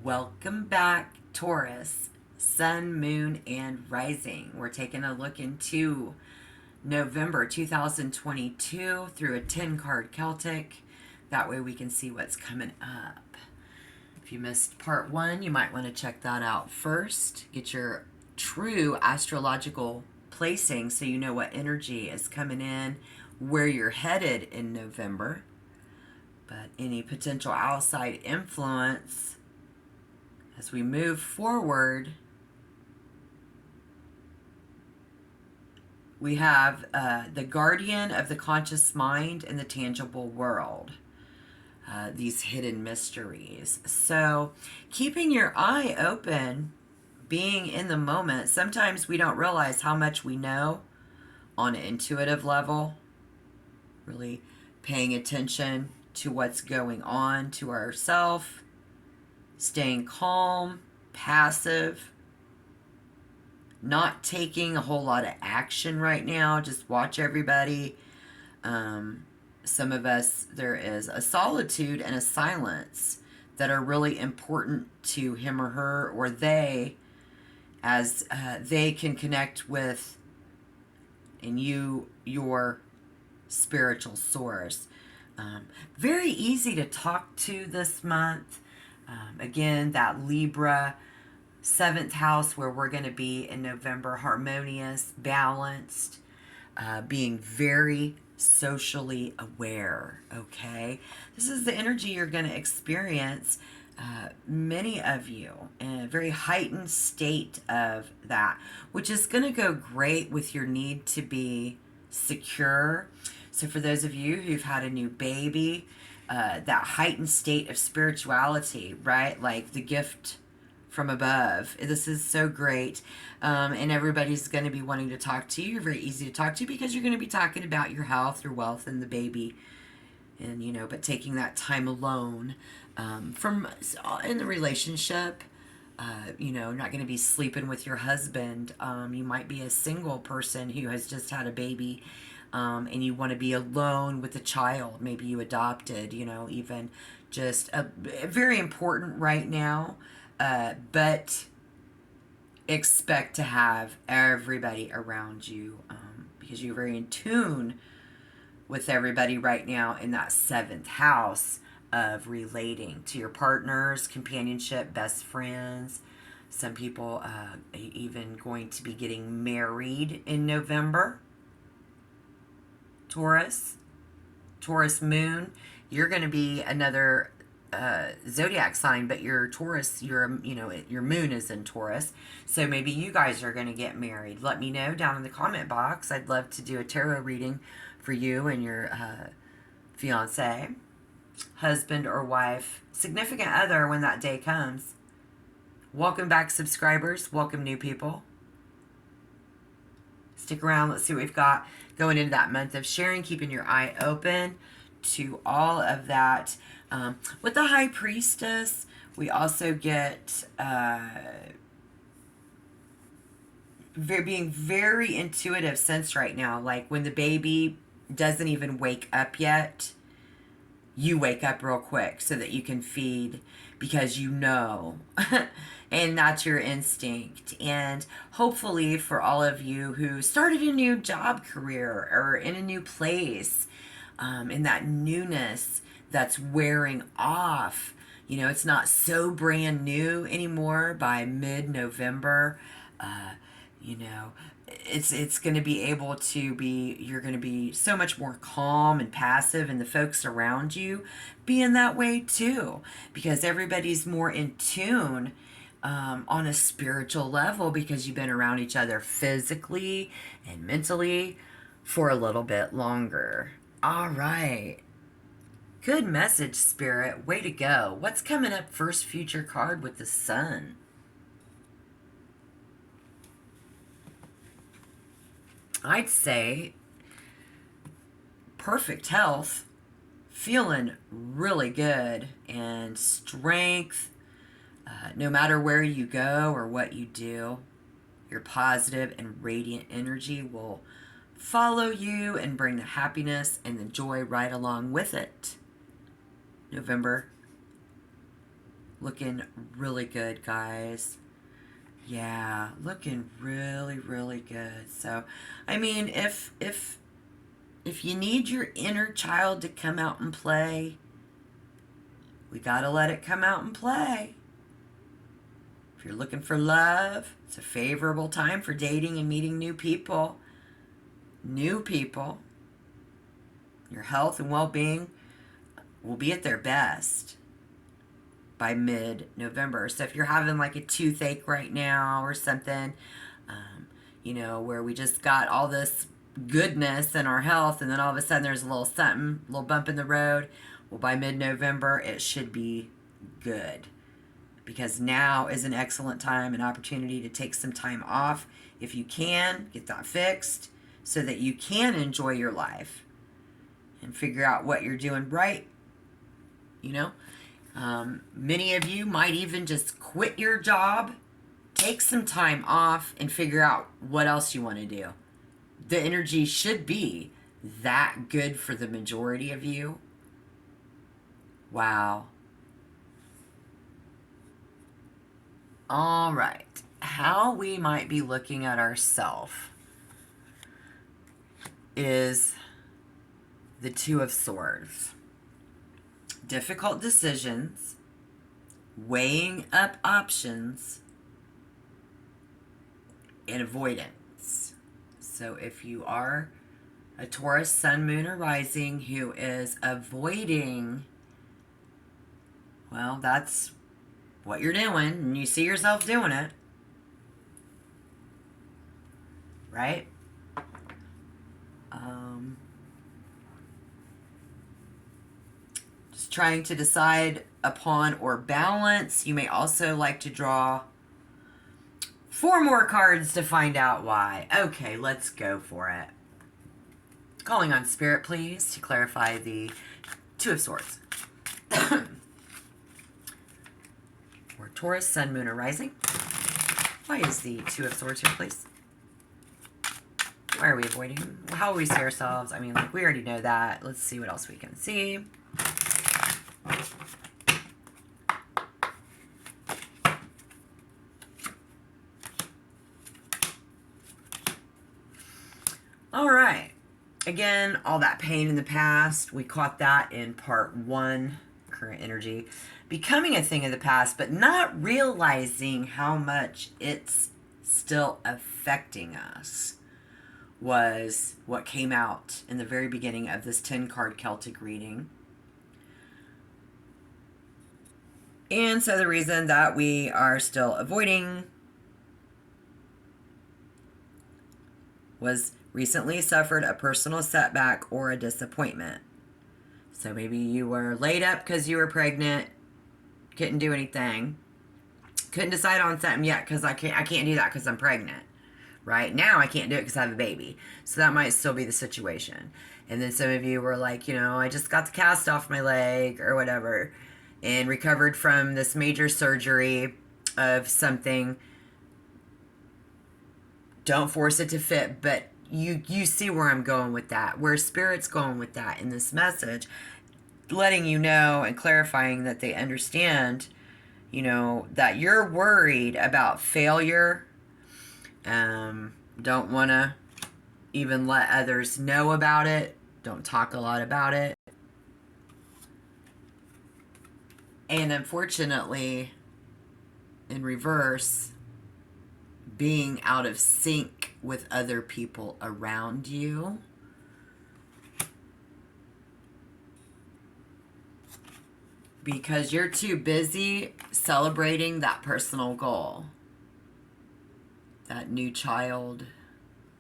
Welcome back, Taurus, Sun, Moon, and Rising. We're taking a look into November 2022 through a 10-card Celtic. That way we can see what's coming up. If you missed part one, you might want to check that out first. Get your true astrological placing so you know what energy is coming in, where you're headed in November. But any potential outside influence as we move forward, we have the guardian of the conscious mind and the tangible world. These hidden mysteries. So keeping your eye open, being in the moment. Sometimes we don't realize how much we know on an intuitive level. Really paying attention to what's going on to ourselves. Staying calm, passive, not taking a whole lot of action right now. Just watch everybody. Some of us, there is a solitude and a silence that are really important to him or her or they, as they can connect with and your spiritual source. Very easy to talk to this month. Again, that Libra 7th house where we're going to be in November, harmonious, balanced, being very socially aware, okay? This is the energy you're going to experience, many of you, in a very heightened state of that, which is going to go great with your need to be secure. So for those of you who've had a new baby, that heightened state of spirituality, right? Like the gift from above. This is so great. And everybody's going to be wanting to talk to you. You're very easy to talk to because you're going to be talking about your health, your wealth, and the baby. And, but taking that time alone from in the relationship, not going to be sleeping with your husband. You might be a single person who has just had a baby. And you want to be alone with the child. Maybe you adopted, even just very important right now. But expect to have everybody around you because you're very in tune with everybody right now in that 7th house of relating to your partners, companionship, best friends. Some people even going to be getting married in November. Taurus moon, you're going to be another zodiac sign, but your Taurus, your moon is in Taurus. So maybe you guys are going to get married. Let me know down in the comment box. I'd love to do a tarot reading for you and your fiance, husband or wife, significant other when that day comes. Welcome back, subscribers. Welcome, new people. Stick around. Let's see what we've got going into that month of sharing, keeping your eye open to all of that. With the High Priestess, we also get being very intuitive sense right now. Like when the baby doesn't even wake up yet, you wake up real quick so that you can feed because and that's your instinct. And hopefully for all of you who started a new job career or in a new place, in that newness that's wearing off, it's not so brand new anymore by mid-November. It's going to be able to be, you're going to be so much more calm and passive, and the folks around you being that way too, because everybody's more in tune on a spiritual level because you've been around each other physically and mentally for a little bit longer. All right. Good message, Spirit. Way to go. What's coming up first future card with the Sun? I'd say perfect health, feeling really good, and strength. No matter where you go or what you do, your positive and radiant energy will follow you and bring the happiness and the joy right along with it. November Looking really good, guys. Yeah, looking really, really good. So, I mean, if you need your inner child to come out and play, we got to let it come out and play. If you're looking for love, it's a favorable time for dating and meeting new people. New people. Your health and well-being will be at their best by mid-November. So if you're having like a toothache right now or something, you know, where we just got all this goodness in our health and then all of a sudden there's a little something, a little bump in the road, well, by mid-November, it should be good. Because now is an excellent time, an opportunity to take some time off. If you can, get that fixed so that you can enjoy your life and figure out what you're doing right. You know, many of you might even just quit your job, take some time off, and figure out what else you want to do. The energy should be that good for the majority of you. Wow. All right. How we might be looking at ourselves is the Two of Swords. Difficult decisions, weighing up options, and avoidance. So if you are a Taurus sun, moon, or rising who is avoiding, well, that's what you're doing, and you see yourself doing it, right? Just trying to decide upon or balance. You may also like to draw 4 more cards to find out why. Okay, let's go for it. Calling on Spirit, please, to clarify the Two of Swords. Or Taurus, Sun, Moon, or Rising. Why is the Two of Swords here, please? Why are we avoiding? How will we see ourselves? I mean, like, we already know that. Let's see what else we can see. All right. Again, all that pain in the past. We caught that in part 1, current energy. Becoming a thing of the past, but not realizing how much it's still affecting us was what came out in the very beginning of this 10-card Celtic reading. And so the reason that we are still avoiding was recently suffered a personal setback or a disappointment. So maybe you were laid up because you were pregnant, couldn't do anything, couldn't decide on something yet because I can't do that because I'm pregnant. Right now I can't do it because I have a baby. So that might still be the situation. And then some of you were like, you know, I just got the cast off my leg or whatever and recovered from this major surgery of something. Don't force it to fit, but you see where I'm going with that, where Spirit's going with that in this message, letting you know and clarifying that they understand, you know, that you're worried about failure. Don't want to even let others know about it. Don't talk a lot about it. And unfortunately, in reverse, being out of sync with other people around you. Because you're too busy celebrating that personal goal. That new child,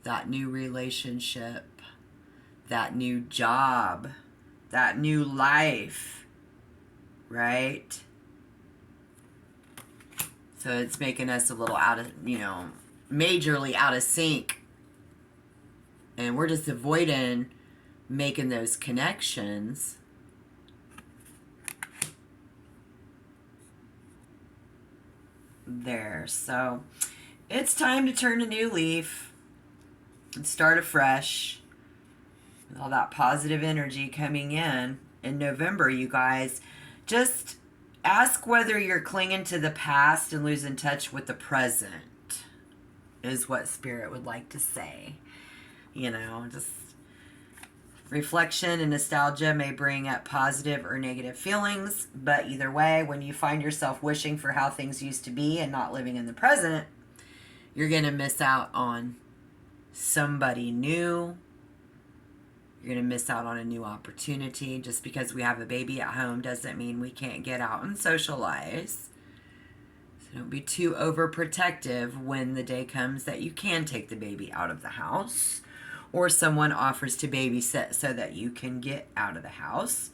that new relationship, that new job, that new life, right? So it's making us a little out of, you know, majorly out of sync. And we're just avoiding making those connections. There. So it's time to turn a new leaf and start afresh. With all that positive energy coming in November, you guys, just Ask whether you're clinging to the past and losing touch with the present, is what Spirit would like to say. You know, just reflection and nostalgia may bring up positive or negative feelings, but either way, when you find yourself wishing for how things used to be and not living in the present, you're going to miss out on somebody new. You're going to miss out on a new opportunity. Just because we have a baby at home doesn't mean we can't get out and socialize. So don't be too overprotective when the day comes that you can take the baby out of the house, or someone offers to babysit so that you can get out of the house.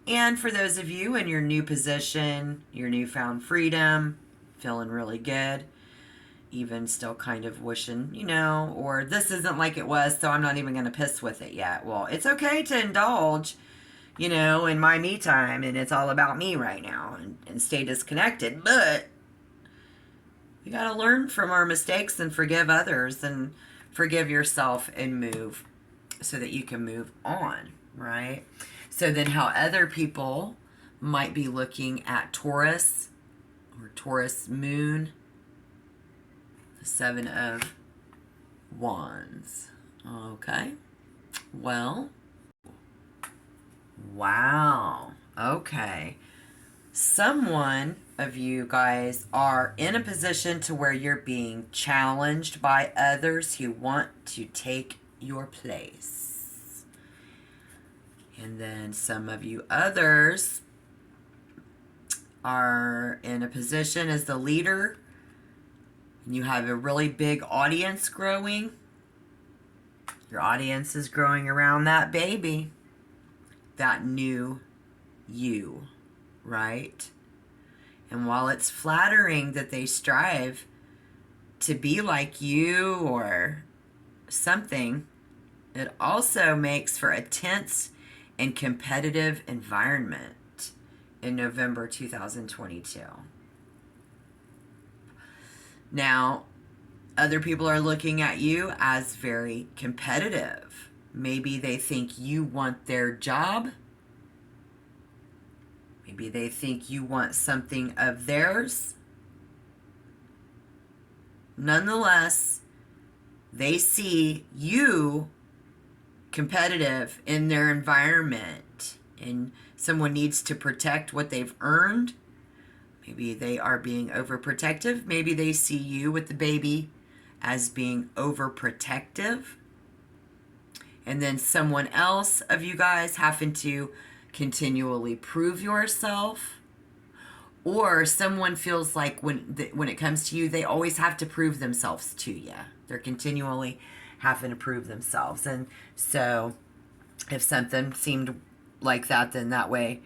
And for those of you in your new position, your newfound freedom, feeling really good, even still kind of wishing, you know, or this isn't like it was, so I'm not even going to piss with it yet. Well, it's okay to indulge, you know, in my me time, and it's all about me right now, and stay disconnected. But we got to learn from our mistakes and forgive others and forgive yourself and move so that you can move on, right? So then how other people might be looking at Taurus or Taurus moon, the 7 of Wands. Okay. Well. Wow. Okay. Someone of you guys are in a position to where you're being challenged by others who want to take your place. And then some of you others are in a position as the leader, and you have a really big audience growing. Your audience is growing around that baby, that new you, right? And while it's flattering that they strive to be like you or something, it also makes for a tense and competitive environment in November 2022. Now, other people are looking at you as very competitive. Maybe they think you want their job. Maybe they think you want something of theirs. Nonetheless, they see you competitive in their environment, and someone needs to protect what they've earned. Maybe they are being overprotective. Maybe they see you with the baby as being overprotective. And then someone else of you guys having to continually prove yourself. Or someone feels like when it comes to you, they always have to prove themselves to you. They're continually having to prove themselves. And so if something seemed like that, then that way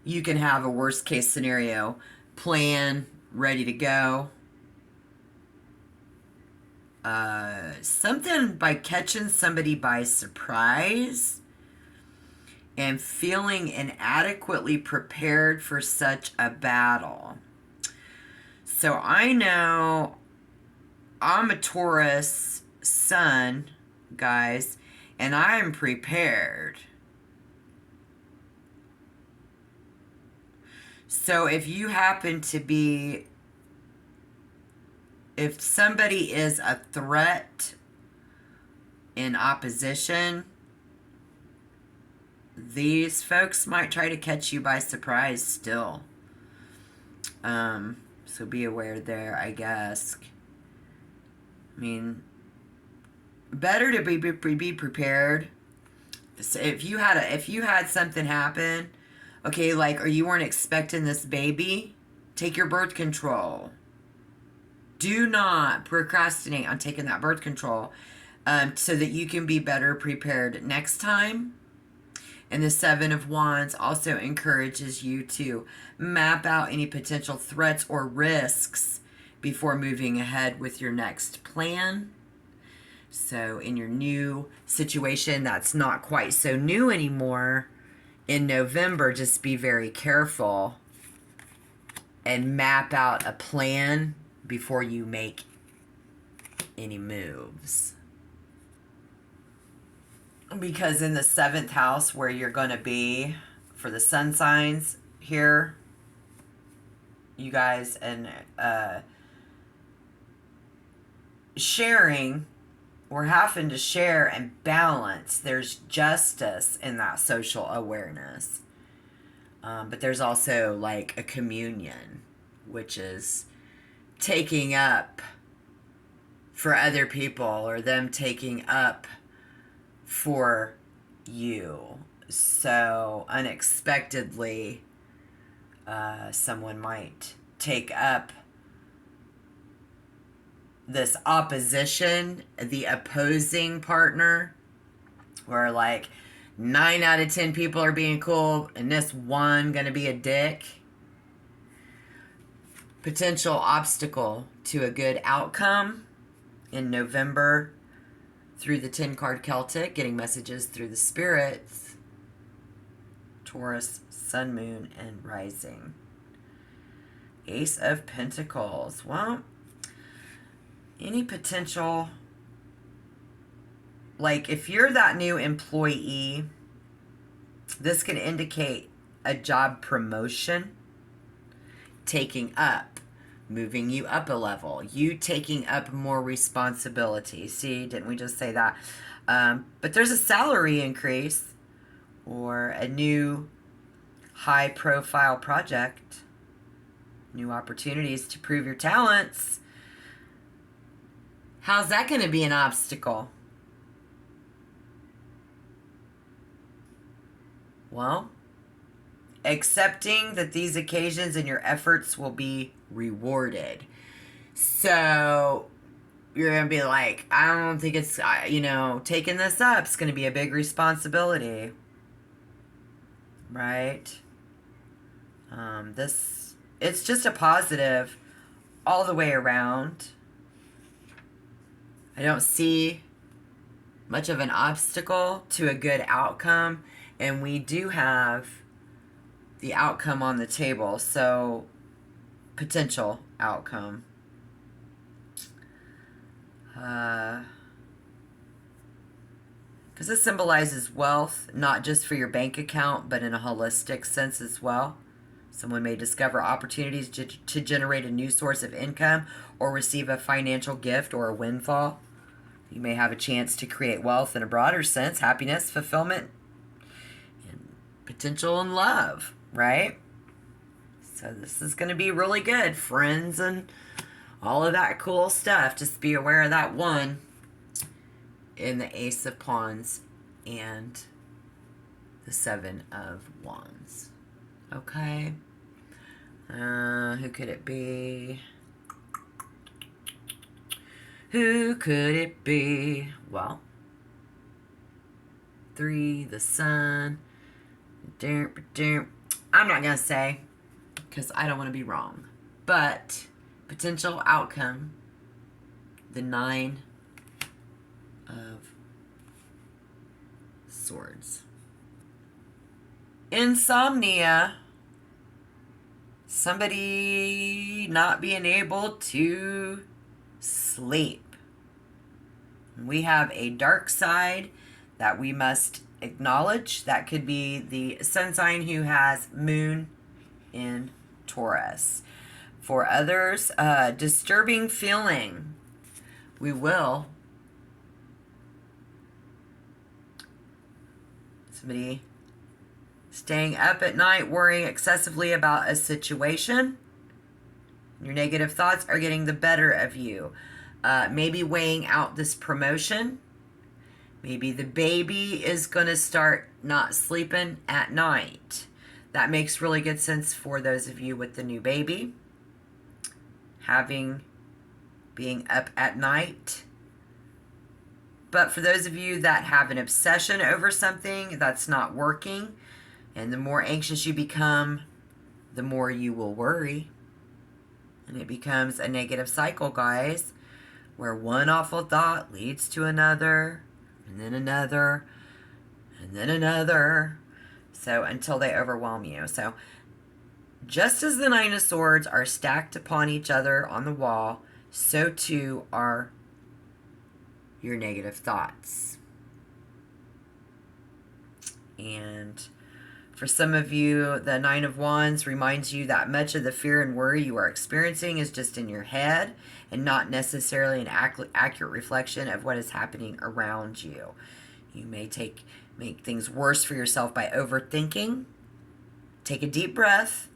you can have a worst case scenario plan ready to go. Something by catching somebody by surprise and feeling inadequately prepared for such a battle. So I know I'm a Taurus sun, guys, and I'm prepared. So if you happen to be, if somebody is a threat in opposition, these folks might try to catch you by surprise still. So be aware there, I guess. I mean, better to be prepared. So if you had something happen, okay, like, or you weren't expecting this baby, take your birth control. Do not procrastinate on taking that birth control, so that you can be better prepared next time. And the 7 of Wands also encourages you to map out any potential threats or risks before moving ahead with your next plan. So in your new situation that's not quite so new anymore, in November, just be very careful and map out a plan before you make any moves. Because in the 7th house, where you're going to be for the sun signs here, you guys, and sharing, we're having to share and balance. There's justice in that social awareness. But there's also like a communion, which is taking up for other people or them taking up for you. So unexpectedly, someone might take up this opposition, the opposing partner, where like 9 out of 10 people are being cool and this one gonna be a dick. Potential obstacle to a good outcome in November through the 10 card Celtic, getting messages through the spirits. Taurus, Sun, Moon, and Rising. Ace of Pentacles. Well, any potential, like if you're that new employee, this can indicate a job promotion, taking up, moving you up a level, you taking up more responsibility. See, didn't we just say that? But there's a salary increase or a new high profile project, new opportunities to prove your talents. How's that going to be an obstacle? Well, accepting that these occasions and your efforts will be rewarded. So you're going to be like, I don't think it's, taking this up is going to be a big responsibility. Right? It's just a positive all the way around. I don't see much of an obstacle to a good outcome. And we do have the outcome on the table. So, potential outcome. Because this symbolizes wealth, not just for your bank account, but in a holistic sense as well. Someone may discover opportunities to generate a new source of income or receive a financial gift or a windfall. You may have a chance to create wealth in a broader sense, happiness, fulfillment, and potential and love, right? So this is going to be really good. Friends and all of that cool stuff. Just be aware of that one in the Ace of Wands and the Seven of Wands. Okay. Who could it be? Who could it be? Well, 3, the Sun. I'm not going to say because I don't want to be wrong. But potential outcome, the 9 of Swords. Insomnia. Somebody not being able to sleep. We have a dark side that we must acknowledge. That could be the sun sign who has Moon in Taurus. For others, disturbing feeling. We will. Somebody staying up at night, worrying excessively about a situation. Your negative thoughts are getting the better of you. Maybe weighing out this promotion. Maybe the baby is going to start not sleeping at night. That makes really good sense for those of you with the new baby. Being up at night. But for those of you that have an obsession over something that's not working, and the more anxious you become, the more you will worry. And it becomes a negative cycle, guys, where one awful thought leads to another, and then another, and then another. So until they overwhelm you. So just as the 9 of Swords are stacked upon each other on the wall, so too are your negative thoughts. And For some of you, the Nine of Wands reminds you that much of the fear and worry you are experiencing is just in your head and not necessarily an accurate reflection of what is happening around you. You may make things worse for yourself by overthinking. Take a deep breath,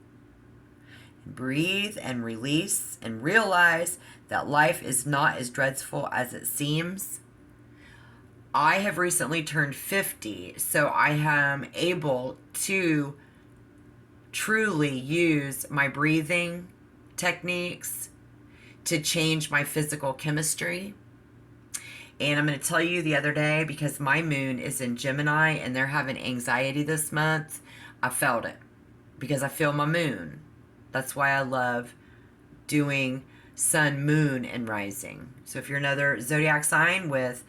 breathe and release, and realize that life is not as dreadful as it seems. I have recently turned 50, so I am able to truly use my breathing techniques to change my physical chemistry. And I'm going to tell you, the other day, because my moon is in Gemini and they're having anxiety this month, I felt it because I feel my moon. That's why I love doing sun, moon, and rising. So if you're another zodiac sign with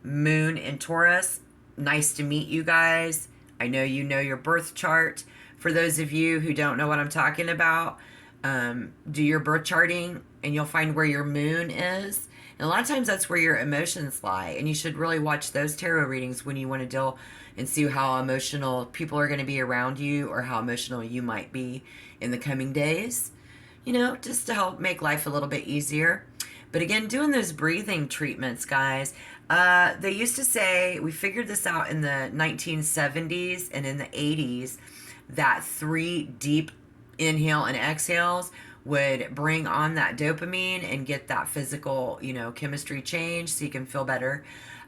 moon in Taurus, nice to meet you guys. I know you know your birth chart. For those of you who don't know what I'm talking about, do your birth charting and you'll find where your moon is. And a lot of times that's where your emotions lie. And you should really watch those tarot readings when you want to deal and see how emotional people are going to be around you or how emotional you might be in the coming days. You know, just to help make life a little bit easier. But again, doing those breathing treatments, guys, they used to say, we figured this out in the 1970s and in the 80s, that 3 deep inhale and exhales would bring on that dopamine and get that physical, chemistry change so you can feel better.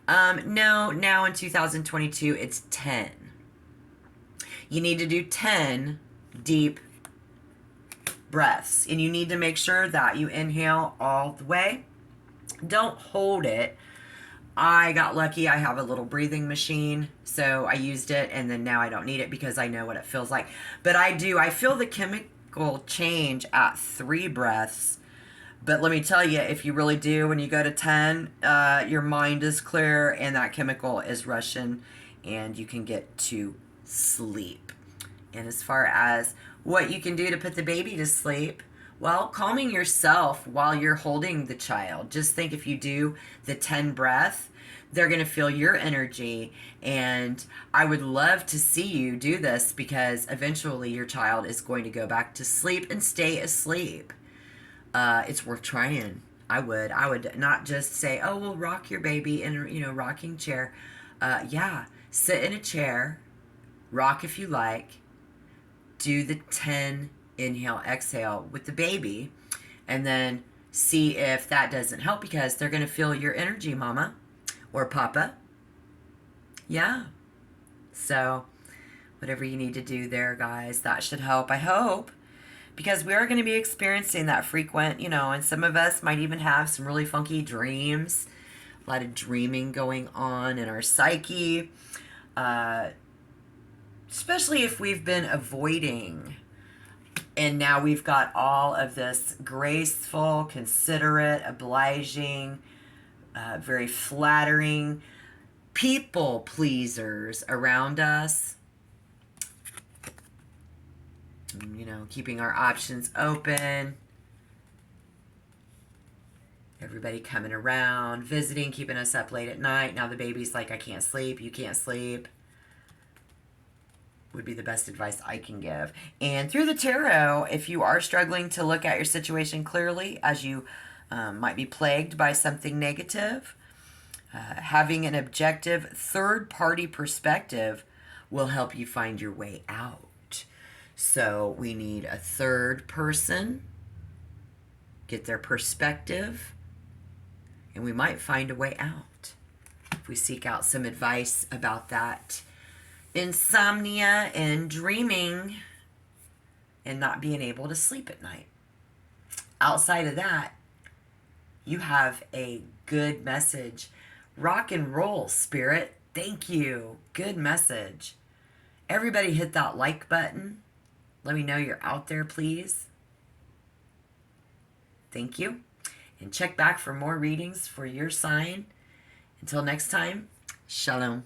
No, now in 2022, it's 10. You need to do 10 deep breaths, and you need to make sure that you inhale all the way. Don't hold it. I got lucky. I have a little breathing machine, so I used it, and then now I don't need it because I know what it feels like. But I feel the chemical change at 3 breaths. But let me tell you, if you really do, when you go to 10, your mind is clear and that chemical is rushing and you can get to sleep. And as far as what you can do to put the baby to sleep, well, calming yourself while you're holding the child. Just think, if you do the 10 breath, they're going to feel your energy. And I would love to see you do this because eventually your child is going to go back to sleep and stay asleep. It's worth trying. I would not just say, oh, we'll rock your baby in a, rocking chair. Yeah, sit in a chair, rock if you like, do the 10 inhale, exhale with the baby, and then see if that doesn't help because they're going to feel your energy, mama or papa. Yeah. So whatever you need to do there, guys, that should help, I hope, because we are going to be experiencing that frequent, and some of us might even have some really funky dreams, a lot of dreaming going on in our psyche, especially if we've been avoiding. And now we've got all of this graceful, considerate, obliging, very flattering people pleasers around us. Keeping our options open. Everybody coming around, visiting, keeping us up late at night. Now the baby's like, I can't sleep, you can't sleep. Would be the best advice I can give. And through the tarot, if you are struggling to look at your situation clearly, as you might be plagued by something negative, having an objective third-party perspective will help you find your way out. So we need a third person, get their perspective, and we might find a way out if we seek out some advice about that insomnia and dreaming and not being able to sleep at night. Outside of that, you have a good message. Rock and roll, Spirit. Thank you. Good message. Everybody hit that like button. Let me know you're out there, please. Thank you. And check back for more readings for your sign. Until next time, shalom.